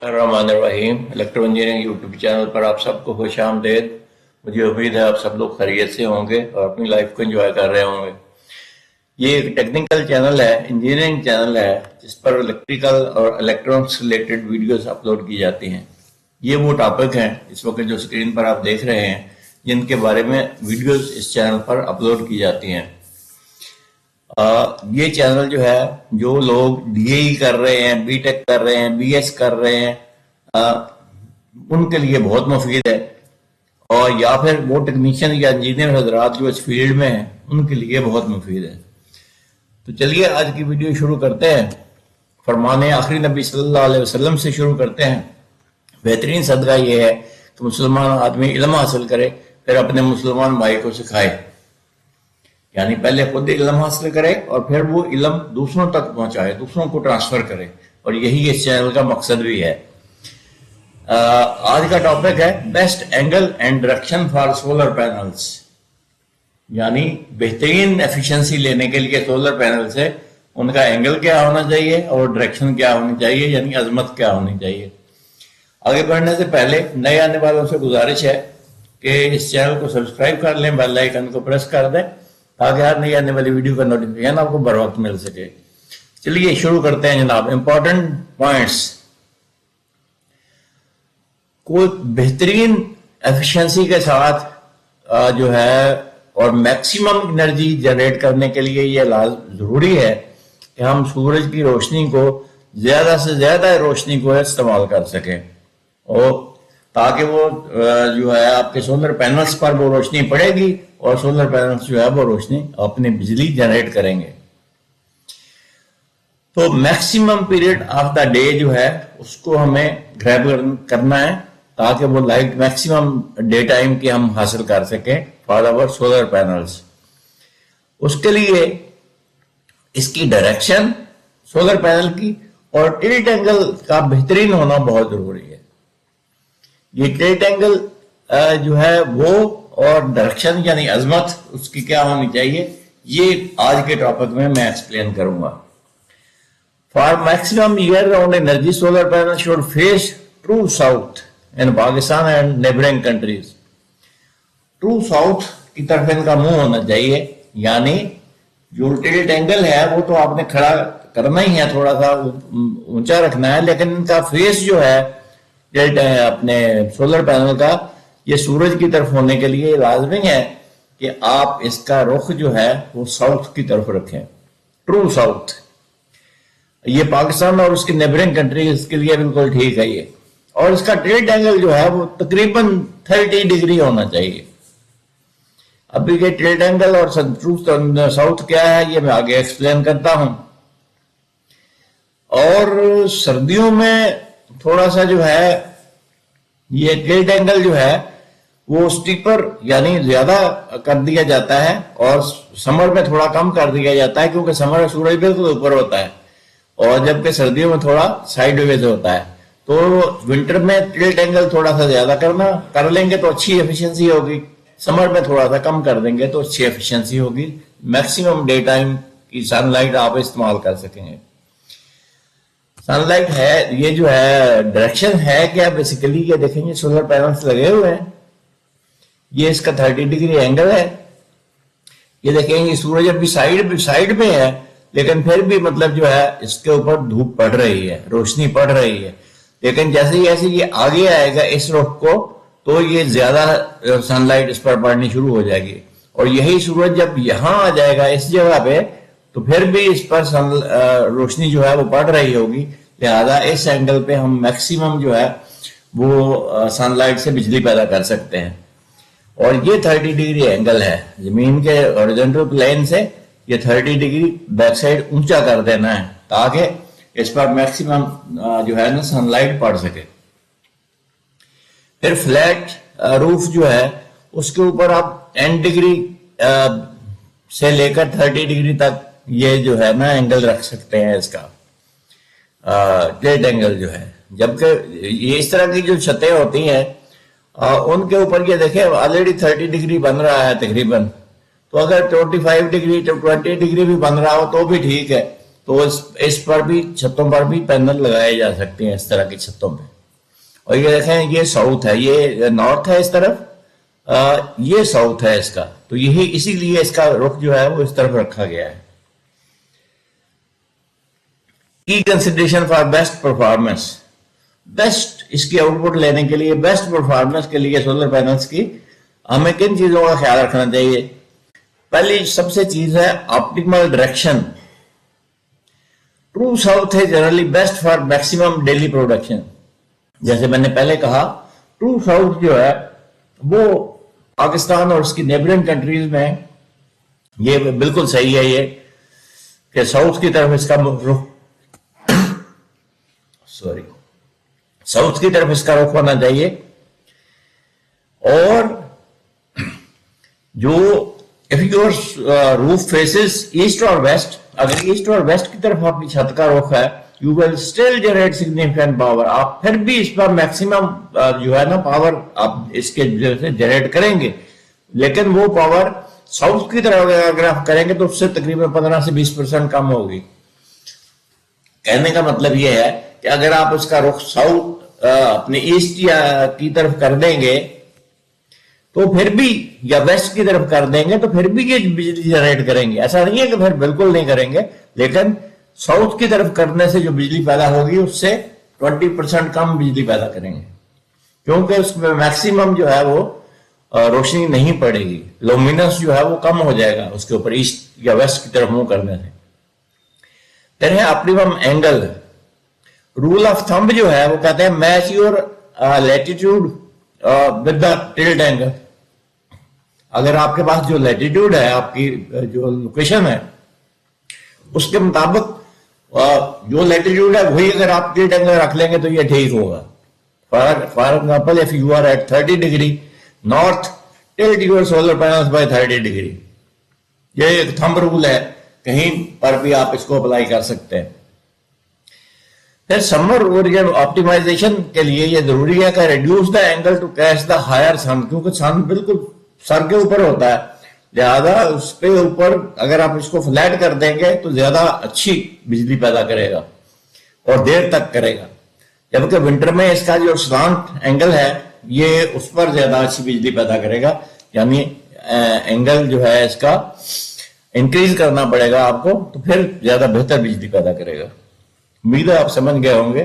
الرحمن الرحیم electro engineering YouTube channel پر آپ سب کو خوش آمدید۔ مجھے امید ہے آپ سب لوگ خیریت سے ہوں گے اور اپنی لائف کو انجوائے کر رہے ہوں گے۔ یہ ایک ٹیکنیکل چینل ہے، انجینئرنگ چینل ہے، جس پر الیکٹریکل اور الیکٹرانکس ریلیٹڈ ویڈیوز اپلوڈ کی جاتی ہیں۔ یہ وہ ٹاپک ہیں اس وقت جو اسکرین پر آپ دیکھ رہے ہیں، جن کے بارے میں ویڈیوز اس چینل پر اپلوڈ کی جاتی ہیں۔ یہ چینل جو ہے، جو لوگ ڈی اے ای کر رہے ہیں، بی ٹیک کر رہے ہیں، بی ایس کر رہے ہیں، ان کے لیے بہت مفید ہے، اور یا پھر وہ ٹیکنیشین یا انجینئر حضرات جو اس فیلڈ میں ہیں ان کے لیے بہت مفید ہے۔ تو چلیے آج کی ویڈیو شروع کرتے ہیں۔ فرمان آخری نبی صلی اللہ علیہ وسلم سے شروع کرتے ہیں۔ بہترین صدقہ یہ ہے کہ مسلمان آدمی علم حاصل کرے، پھر اپنے مسلمان بھائی کو سکھائے، یعنی پہلے خود علم حاصل کرے اور پھر وہ علم دوسروں تک پہنچائے، دوسروں کو ٹرانسفر کرے، اور یہی اس چینل کا مقصد بھی ہے۔ آج کا ٹاپک ہے best angle and direction for solar panels, یعنی بہترین ایفیشنسی لینے کے لیے سولر پینل سے ان کا اینگل کیا ہونا چاہیے اور ڈائریکشن کیا ہونی چاہیے، یعنی عظمت کیا ہونی چاہیے۔ آگے بڑھنے سے پہلے نئے آنے والوں سے گزارش ہے کہ اس چینل کو سبسکرائب کر لیں، بیل آئیکن کو پریس کر دیں، تاکہ ہر نئی آنے والی ویڈیو کا نوٹیفیکیشن آپ کو بر وقت مل سکے۔ چلیے شروع کرتے ہیں جناب۔ امپورٹنٹ پوائنٹس، کوئی بہترین ایفیشنسی کے ساتھ جو ہے اور میکسیمم انرجی جنریٹ کرنے کے لیے یہ ضروری ہے کہ ہم سورج کی روشنی کو زیادہ سے زیادہ روشنی کو استعمال کر سکیں، اور تاکہ وہ جو ہے آپ کے سولر پینلز پر وہ روشنی پڑے گی اور سولر پینلز جو ہے وہ روشنی اپنی بجلی جنریٹ کریں گے۔ تو maximum period of the day جو ہے اس کو ہمیں گریب کرنا ہے، تاکہ وہ لائٹ میکسیمم ڈے ٹائم کی ہم حاصل کر سکیں فار آور سولر پینلز۔ اس کے لیے اس کی ڈائریکشن سولر پینل کی اور ٹلٹ اینگل کا بہترین ہونا بہت ضروری ہے۔ یہ ٹلٹ اینگل جو ہے وہ اور ڈائریکشن یعنی عظمت اس کی کیا ہونی چاہیے، یہ آج کے ٹاپک میں ایکسپلین کروں گا۔ For maximum year round energy solar panel should face true south in Pakistan and neighbouring countries. True south کی طرف ان کا منہ ہونا چاہیے، یعنی جو ٹلٹ اینگل ہے وہ تو آپ نے کھڑا کرنا ہی ہے، تھوڑا سا اونچا رکھنا ہے، لیکن ان کا فیس جو ہے اپنے سولر پینل کا یہ سورج کی طرف ہونے کے لیے لازمی ہے کہ آپ اس کا رخ جو ہے وہ ساؤتھ کی طرف رکھیں، ٹرو ساؤتھ۔ یہ پاکستان اور اس کی نیبرنگ کنٹریز کے لیے بالکل ٹھیک ہے یہ، اور اس کا ٹلٹ اینگل جو ہے وہ تقریباً 30 ڈگری ہونا چاہیے۔ ابھی یہ ٹلٹ اینگل اور ٹرو ساؤتھ کیا ہے یہ میں آگے ایکسپلین کرتا ہوں۔ اور سردیوں میں تھوڑا سا جو ہے یہ ٹلٹ اینگل جو ہے وہ سٹیپر یعنی زیادہ کر دیا جاتا ہے، اور سمر میں تھوڑا کم کر دیا جاتا ہے، کیونکہ سمر میں سورج بالکل اوپر ہوتا ہے اور جبکہ سردیوں میں تھوڑا سائیڈ ویز ہوتا ہے۔ تو ونٹر میں ٹلٹ اینگل تھوڑا سا زیادہ کر لیں گے تو اچھی ایفیشنسی ہوگی، سمر میں تھوڑا سا کم کر دیں گے تو اچھی ایفیشنسی ہوگی، میکسیمم ڈے ٹائم کی سن لائٹ آپ استعمال کر سکیں گے۔ سن لائٹ ہے یہ جو ہے ڈائریکشن ہے کیا، بیسیکلی یہ دیکھیں گے سولر پینلز لگے ہوئے ہیں، یہ اس کا 30 ڈگری اینگل ہے۔ یہ دیکھیں گے سورج ابھی سائیڈ میں ہے، لیکن پھر بھی مطلب جو ہے اس کے اوپر دھوپ پڑ رہی ہے، روشنی پڑ رہی ہے، لیکن جیسے یہ آگے آئے گا اس رخ کو تو یہ زیادہ سن لائٹ اس پر پڑنی شروع ہو جائے گی، اور یہی سورج جب یہاں آ جائے گا اس جگہ پہ تو پھر بھی اس پر روشنی جو ہے وہ پڑ رہی ہوگی، لہذا اس اینگل پہ ہم میکسیمم جو ہے وہ سن لائٹ سے بجلی پیدا کر سکتے ہیں۔ اور یہ 30 ڈگری اینگل ہے، زمین کے ہاریزونٹل پلین سے یہ 30 ڈگری بیک سائڈ اونچا کر دینا ہے، تاکہ اس پر میکسیمم جو ہے نا سن لائٹ پڑ سکے۔ پھر فلیٹ روف جو ہے اس کے اوپر آپ 10 ڈگری سے لے کر 30 ڈگری تک یہ جو ہے نا اینگل رکھ سکتے ہیں اس کا ٹلٹ اینگل جو ہے، جبکہ یہ اس طرح کی جو چھتیں ہوتی ہیں ان کے اوپر یہ دیکھیں آلریڈی 30 ڈگری بن رہا ہے تقریباً، تو اگر 25 ڈگری 20 ڈگری بھی بن رہا ہو تو بھی ٹھیک ہے، تو اس پر بھی چھتوں پر بھی پینل لگائے جا سکتے ہیں اس طرح کی چھتوں پہ۔ और ये देखें ये साउथ है, ये नॉर्थ है इस तरफ, ये साउथ है इसका, तो यही इसीलिए इसका रुख जो है वो इस तरफ रखा गया है। की consideration for best performance, best इसकी आउटपुट लेने के लिए, बेस्ट परफॉर्मेंस के लिए सोलर पैनल्स की हमें किन चीजों का ख्याल रखना चाहिए? पहली सबसे चीज है ऑप्टिमल डायरेक्शन। ट्रू साउथ है generally best for maximum daily production. जैसे मैंने पहले कहा, ट्रू साउथ जो है वो पाकिस्तान और उसकी नेबरिंग कंट्रीज में ये बिल्कुल सही है, ये कि साउथ की तरफ इसका रुख साउथ की तरफ इसका रुख होना चाहिए। और जो if your roof faces east और वेस्ट, अगर ईस्ट और वेस्ट की तरफ आपकी छत का रुख है, you will still generate significant power. आप फिर भी इस पर मैक्सिमम जो है ना पावर आप इसके से जनरेट करेंगे, लेकिन वो पावर साउथ की तरफ अगर आप करेंगे तो उससे तकरीबन 15 से 20% कम होगी। कहने का मतलब ये है कि अगर आप उसका रुख साउथ अपने ईस्ट या की तरफ कर देंगे तो फिर भी, या वेस्ट की तरफ कर देंगे तो फिर भी ये बिजली जनरेट करेंगे। ऐसा नहीं है कि फिर बिल्कुल नहीं करेंगे, लेकिन साउथ की तरफ करने से जो बिजली पैदा होगी उससे 20% कम बिजली पैदा करेंगे, क्योंकि उसमें मैक्सिमम जो है वो रोशनी नहीं पड़ेगी, लुमिनस जो है वो कम हो जाएगा उसके ऊपर ईस्ट या वेस्ट की तरफ मुंह करने से। फिर है optimum angle. Rule of thumb जो है वो कहते हैं match your latitude with the tilt angle. अगर आपके पास जो लैटिट्यूड है, आपकी जो लोकेशन है, उसके मुताबिक जो लैटिट्यूड है वही अगर आप टिल्ट एंगल रख लेंगे तो ये ठीक होगा। For example, if you are at 30 degree north, tilt your solar panels by 30 degree. ये एक थंब रूल है, कहीं पर भी आप इसको अप्लाई कर सकते हैं। फिर समर ओरिजिन ऑप्टिमाइजेशन के लिए ये जरूरी है कि reduce the angle to catch the higher sun, क्योंकि सन बिल्कुल सर के ऊपर होता है, लिहाजा उस पे ऊपर अगर आप इसको फ्लैट कर देंगे तो ज्यादा अच्छी बिजली पैदा करेगा और देर तक करेगा। जबकि विंटर में इसका जो स्लांट एंगल है ये उस पर ज्यादा अच्छी बिजली पैदा करेगा, यानी एंगल जो है इसका इंक्रीज करना पड़ेगा आपको, तो फिर ज्यादा बेहतर बिजली पैदा करेगा। उम्मीद है आप समझ गए होंगे।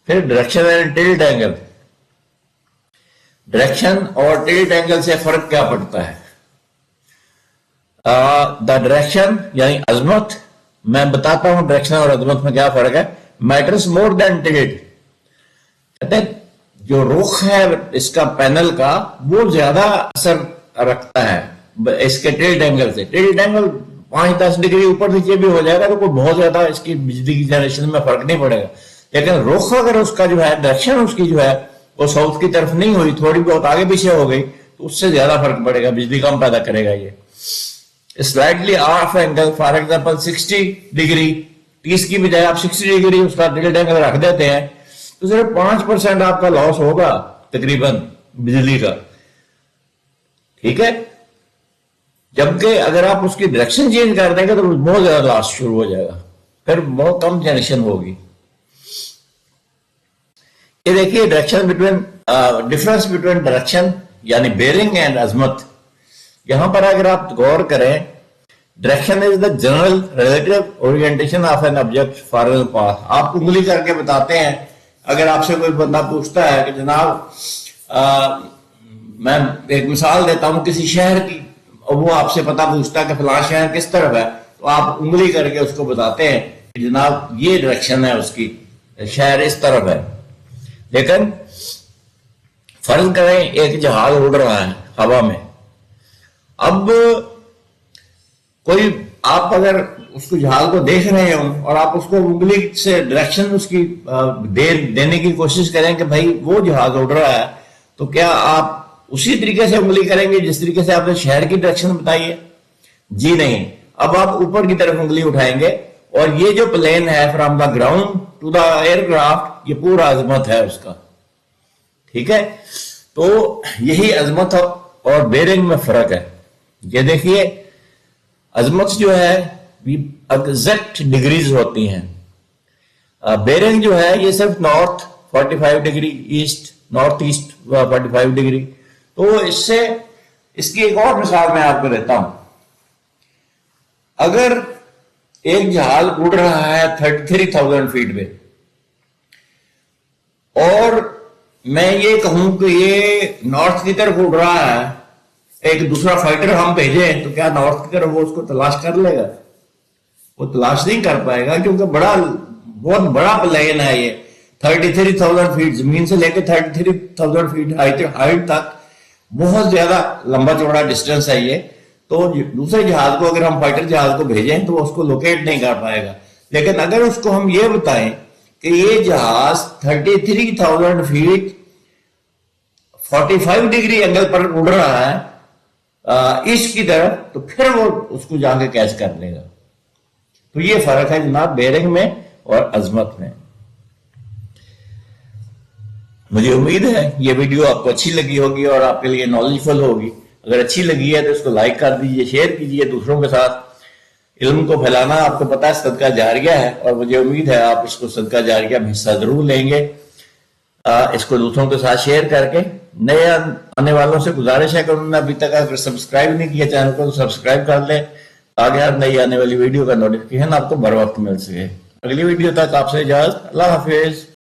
फिर direction and tilt angle. Direction और टिल्ट एंगल से फर्क क्या पड़ता है? द डायरेक्शन यानी अजमत, मैं बताता हूं डायरेक्शन और अजमत में क्या फर्क है। Matters more than tilt. कहते हैं जो रुख है इसका पैनल का वो ज्यादा असर रखता है इसके टिल्ट एंगल से। टिल्ट एंगल 5-10 डिग्री ऊपर नीचे भी हो जाएगा तो कोई बहुत ज्यादा इसकी बिजली की जनरेशन में फर्क नहीं पड़ेगा, लेकिन रुख अगर उसका जो है डायरेक्शन उसकी जो है वो साउथ की तरफ नहीं हुई, थोड़ी बहुत आगे पीछे हो गई, तो उससे ज्यादा फर्क पड़ेगा, बिजली कम पैदा करेगा। ये slightly of angle, for example 60 degree, 30 की बजाय आप 60 डिग्री उसका टिल्ट एंगल रख देते हैं तो सिर्फ 5% आपका लॉस होगा तकरीबन बिजली का, ठीक है। जबकि अगर आप उसकी डायरेक्शन चेंज कर देंगे तो बहुत ज्यादा लॉस शुरू हो जाएगा, फिर बहुत कम जनरेशन होगी। ये देखिए direction between, difference between direction यानी बेरिंग एंड अजमत। यहां पर अगर आप गौर करें, direction is the general relative orientation of an object for an path. आप उंगली करके बताते हैं। अगर आपसे कोई बंदा पूछता है कि जनाब मैं एक मिसाल देता हूं किसी शहर की, और वो आपसे पता पूछता है कि फलां शहर किस तरफ है, तो आप उंगली करके उसको बताते हैं कि जनाब ये डायरेक्शन है उसकी, शहर इस तरफ है। लेकिन फर्ज करें एक जहाज उड़ रहा है हवा में, अब कोई आप अगर उसको जहाज को देख रहे हो और आप उसको उंगली से डायरेक्शन उसकी देने की कोशिश करें कि भाई वो जहाज उड़ रहा है, तो क्या आप उसी तरीके से उंगली करेंगे जिस तरीके से आपने शहर की डायरेक्शन बताई है? जी नहीं। अब आप ऊपर की तरफ उंगली उठाएंगे और ये जो प्लेन है from the ground to the aircraft, ये पूरा अजमत है उसका, ठीक है। तो यही अजमत और बेरिंग में फर्क है। ये देखिए अजमत जो है एग्जैक्ट डिग्रीज होती हैं, बेरिंग जो है ये सिर्फ north 45 degree east, north east 45 degree. तो इससे, इसकी एक और मिसाल मैं आपको देता हूं। अगर एक जहाज उड़ रहा है 33,000 फीट पे, और मैं ये कहूं कि ये नॉर्थ की तरफ उड़ रहा है, एक दूसरा फाइटर हम भेजें, तो क्या नॉर्थ की तरफ वो उसको तलाश कर लेगा? वो तलाश नहीं कर पाएगा, क्योंकि बहुत बड़ा प्लेन है ये। 33,000 फीट जमीन से लेकर 33,000 फीट हाइट तक बहुत ज्यादा लंबा चौड़ा डिस्टेंस है ये। तो दूसरे जहाज को, अगर हम फाइटर जहाज को भेजें, तो वो उसको लोकेट नहीं कर पाएगा। लेकिन अगर उसको हम ये बताएं कि ये जहाज 33,000 फीट 45 डिग्री एंगल पर उड़ रहा है ईस्ट की तरफ, तो फिर वो उसको जाके कैच कर लेगा। तो ये फर्क है जनाब बेयरिंग में और अजमत में। मुझे उम्मीद है ये वीडियो आपको अच्छी लगी होगी और आपके लिए नॉलेजफुल होगी। अगर अच्छी लगी है तो इसको लाइक कर दीजिए, शेयर कीजिए दूसरों के साथ। इल्म को फैलाना आपको पता है सदका जारिया है, और मुझे उम्मीद है आप इसको सदका जारिया में हिस्सा जरूर लेंगे। इसको दूसरों के साथ शेयर करके। नए आने वालों से गुजारिश है कि उन्होंने अभी तक अगर सब्सक्राइब नहीं किया चैनल को, तो सब्सक्राइब कर लें, आगे हर नई आने वाली वीडियो का नोटिफिकेशन आपको बर वक्त मिल सके। अगली वीडियो तक आपसे इजाजत, अल्लाह हाफिज।